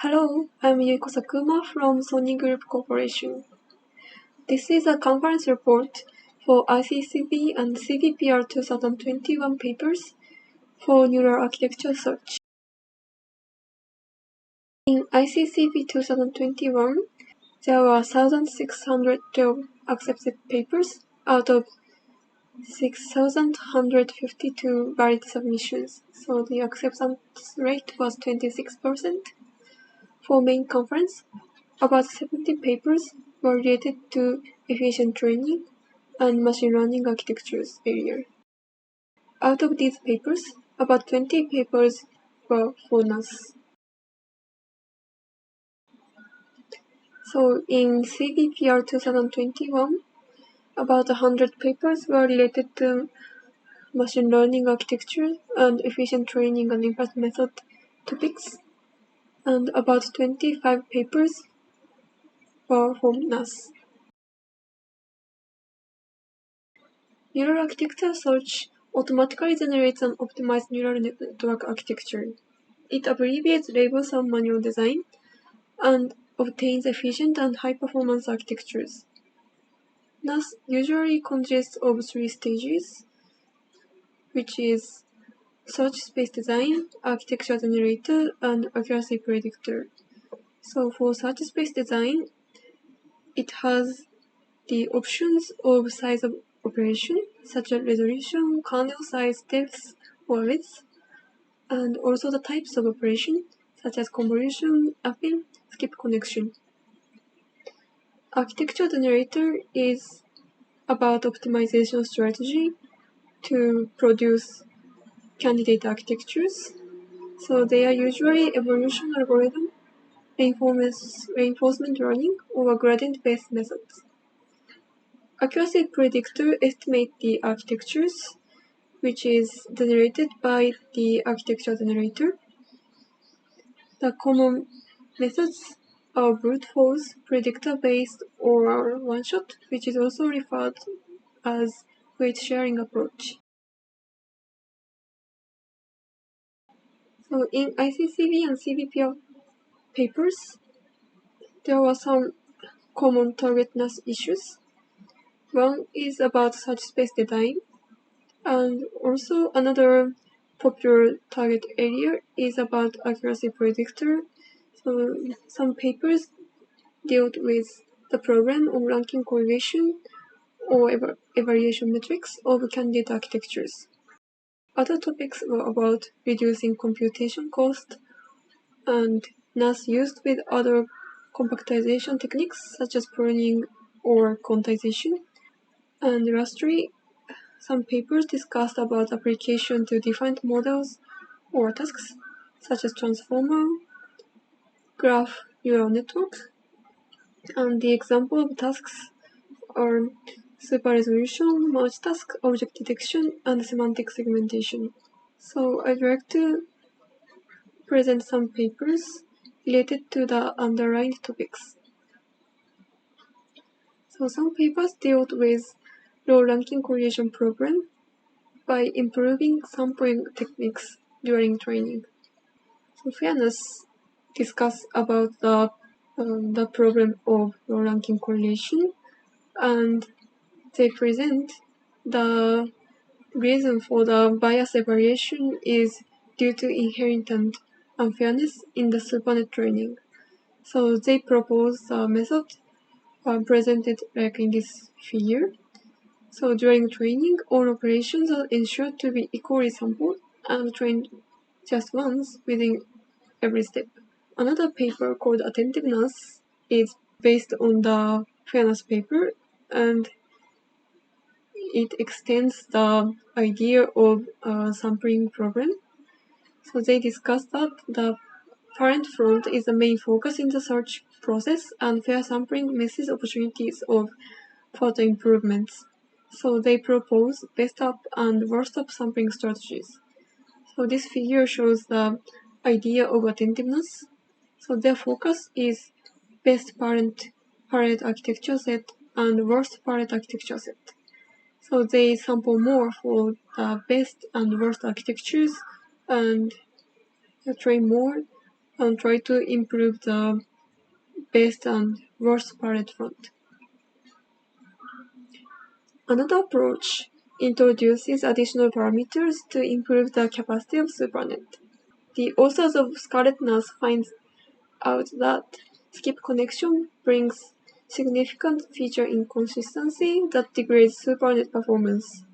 Hello, I'm Yuiko Sakuma from Sony Group Corporation. This is a conference report for ICCV and CVPR 2021 papers for neural architecture search. In ICCV 2021, there were 1,612 accepted papers out of 6,152 valid submissions, so the acceptance rate was 26%. For main conference, about 70 papers were related to efficient training and machine learning architectures area. Out of these papers, about 20 papers were for NAS. So in CVPR 2021, about 100 papers were related to machine learning architecture and efficient training and inference method topics, and about 25 papers were from NAS. Neural architecture search automatically generates an optimized neural network architecture. It abbreviates labels and manual design and obtains efficient and high-performance architectures. NAS usually consists of 3 stages, which is search space design, architecture generator, and accuracy predictor. So for search space design, it has the options of size of operation, such as resolution, kernel size, depth, or width, and also the types of operation, such as convolution, append, skip connection. Architecture generator is about optimization strategy to produce candidate architectures. So they are usually evolution algorithm, reinforcement learning, or gradient-based methods. Accuracy predictor estimates the architectures, which is generated by the architecture generator. The common methods are brute force, predictor-based, or one-shot, which is also referred as weight-sharing approach. So in ICCV and CVPR papers, there were some common target NAS issues. One is about search space design, and also another popular target area is about accuracy predictor. So some papers dealt with the problem of ranking correlation or evaluation metrics of candidate architectures. Other topics were about reducing computation cost and NAS used with other compactization techniques such as pruning or quantization. And lastly, some papers discussed about application to defined models or tasks such as transformer, graph neural network, and the example of tasks are super resolution, merge task, object detection, and semantic segmentation. So I'd like to present some papers related to the underlined topics. So some papers dealt with low ranking correlation problem by improving sampling techniques during training. So fairness discuss about the problem of low ranking correlation, and they present the reason for the bias evaluation is due to inherent unfairness in the SuperNet training. So they propose a method presented like in this figure. So during training, all operations are ensured to be equally sampled and trained just once within every step. Another paper called attentiveness is based on the fairness paper, and it extends the idea of a sampling problem. So they discussed that the parent front is the main focus in the search process, and fair sampling misses opportunities of further improvements. So they propose best up and worst up sampling strategies. So this figure shows the idea of attentiveness. So their focus is best parent architecture set and worst parent architecture set. So they sample more for the best and worst architectures and train more and try to improve the best and worst parent front. Another approach introduces additional parameters to improve the capacity of SuperNet. The authors of Scarlet NAS find out that skip connection brings significant feature inconsistency that degrades SuperNet performance.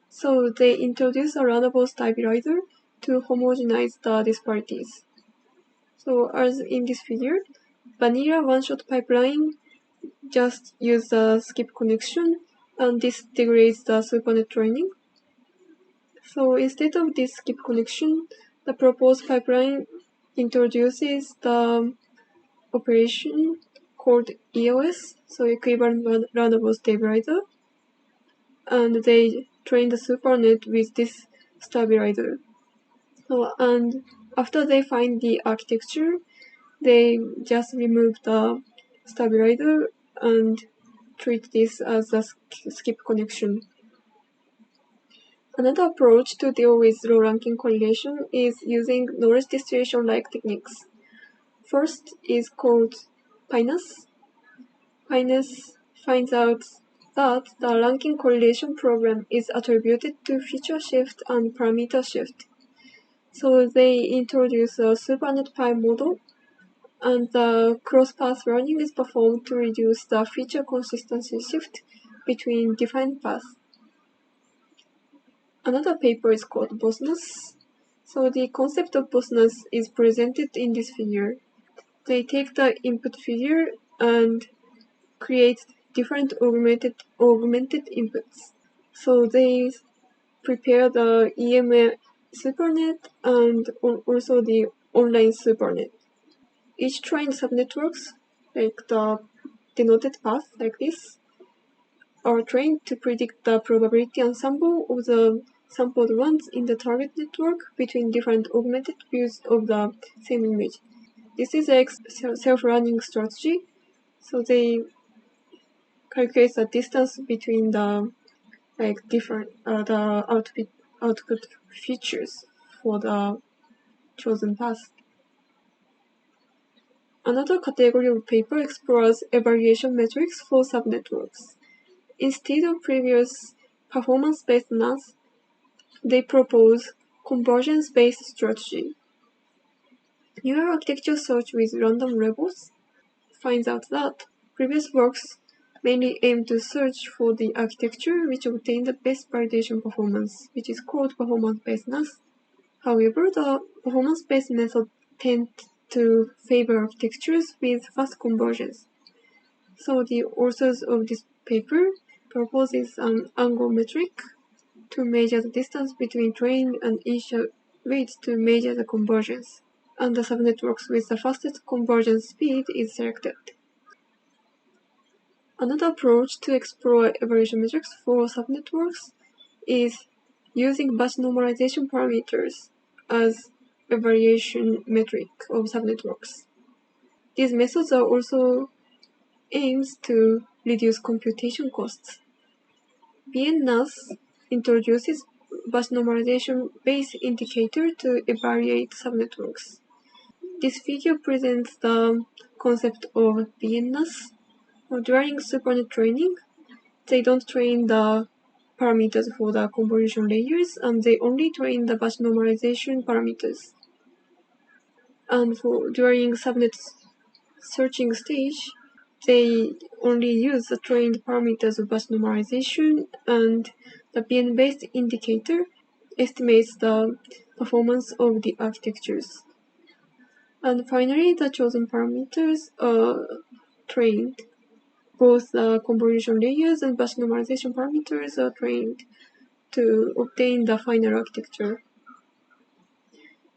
So they introduce a runnable stabilizer to homogenize the disparities. So as in this figure, vanilla one-shot pipeline just use the skip connection, and this degrades the SuperNet training. So instead of this skip connection, the proposed pipeline introduces the operation called EOS, so equivalent runnable stabilizer, and they train the SuperNet with this stabilizer. So, and after they find the architecture, they just remove the stabilizer and treat this as a skip connection. Another approach to deal with low-ranking correlation is using knowledge distillation-like techniques. First is called PyNAS. PyNAS finds out that the ranking correlation problem is attributed to feature shift and parameter shift. So they introduce a SuperNet Pi model, and the cross-path learning is performed to reduce the feature consistency shift between defined paths. Another paper is called BOSNAS. So the concept of BOSNAS is presented in this figure. They take the input figure and create different augmented inputs. So they prepare the EMA SuperNet and also the online SuperNet. Each trained subnetworks, like the denoted path like this, are trained to predict the probability ensemble of the sampled ones in the target network between different augmented views of the same image. This is a self-learning strategy, so they calculate the distance between the the output features for the chosen path. Another category of paper explores evaluation metrics for subnetworks. Instead of previous performance-based NAS, they propose convergence-based strategy. Neural architecture search with random labels finds out that previous works mainly aim to search for the architecture which obtained the best validation performance, which is called performance-based NAS. However, the performance-based method tend to favor architectures with fast convergence. So the authors of this paper proposes an angle metric to measure the distance between train and initial weights to measure the convergence, and the subnetworks with the fastest convergence speed is selected. Another approach to explore evaluation metrics for subnetworks is using batch normalization parameters as evaluation metric of subnetworks. These methods are also aims to reduce computation costs. BNNAS introduces batch normalization base indicator to evaluate subnetworks. This figure presents the concept of BNNAS. During SuperNet training, they don't train the parameters for the convolution layers, and they only train the batch normalization parameters. And during subnet searching stage, they only use the trained parameters of batch normalization, and the BN-based indicator estimates the performance of the architectures. And finally, the chosen parameters are trained. Both the convolution layers and batch normalization parameters are trained to obtain the final architecture.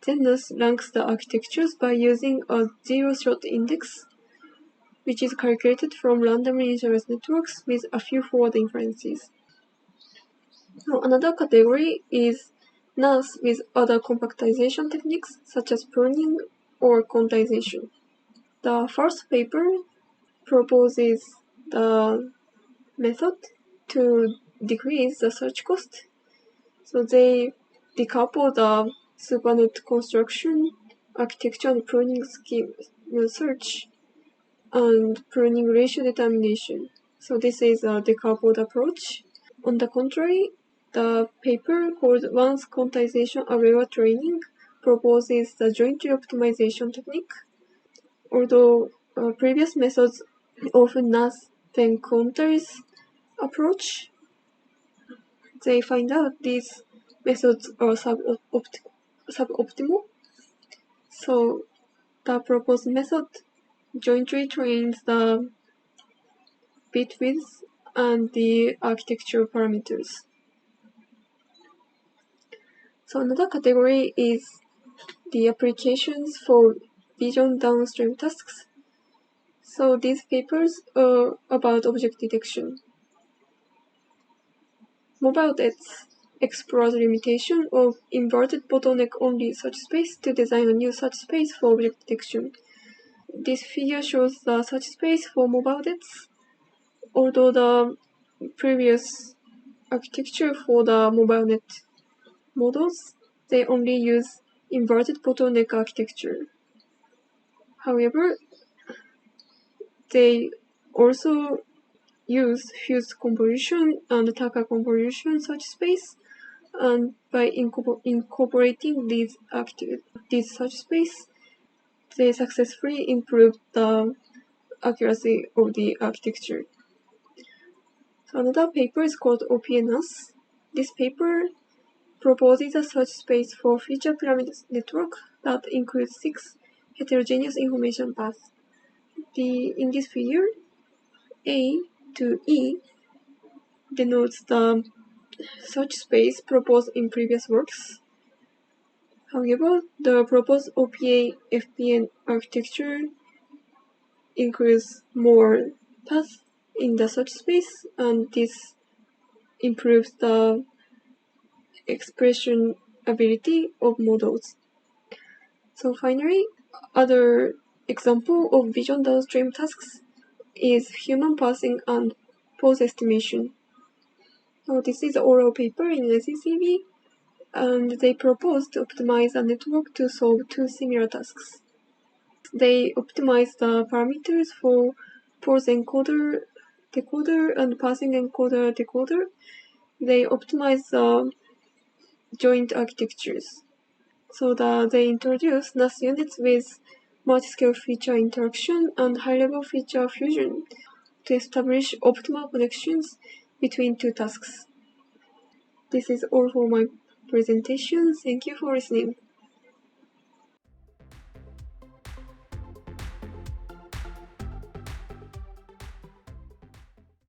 NAS ranks the architectures by using a zero-shot index, which is calculated from randomly initialized networks with a few forward inferences. Now, another category is NAS with other compactization techniques such as pruning or quantization. The first paper proposes the method to decrease the search cost. So they decouple the SuperNet construction architecture and pruning scheme, search and pruning ratio determination. So this is a decoupled approach. On the contrary, the paper called once quantization aware training proposes the jointly optimization technique. Although previous methods often nothing quantize approach, they find out these methods are suboptimal. So the proposed method jointly trains the bit width and the architecture parameters. So another category is the applications for vision downstream tasks. So these papers are about object detection. MobileDets explores the limitation of inverted bottleneck-only search space to design a new search space for object detection. This figure shows the search space for MobileDets. Although the previous architecture for the MobileNet models, they only use inverted bottleneck architecture. However, they also use fused convolution and Taka convolution search space, and by incorporating these search space, they successfully improved the accuracy of the architecture. So another paper is called OPNS. This paper proposes a search space for feature pyramid network that includes 6 heterogeneous information paths. In this figure, A to E denotes the search space proposed in previous works. However, the proposed OPA-FPN architecture includes more paths in the search space, and this improves the expression ability of models. So finally, other example of vision downstream tasks is human parsing and pose estimation. So this is an oral paper in ICCV, and they propose to optimize a network to solve 2 similar tasks. They optimize the parameters for pose encoder, decoder, and parsing encoder, decoder. They optimize the joint architectures. So they introduce NAS units with multi-scale feature interaction and high-level feature fusion to establish optimal connections between 2 tasks. This is all for my presentation. Thank you for listening.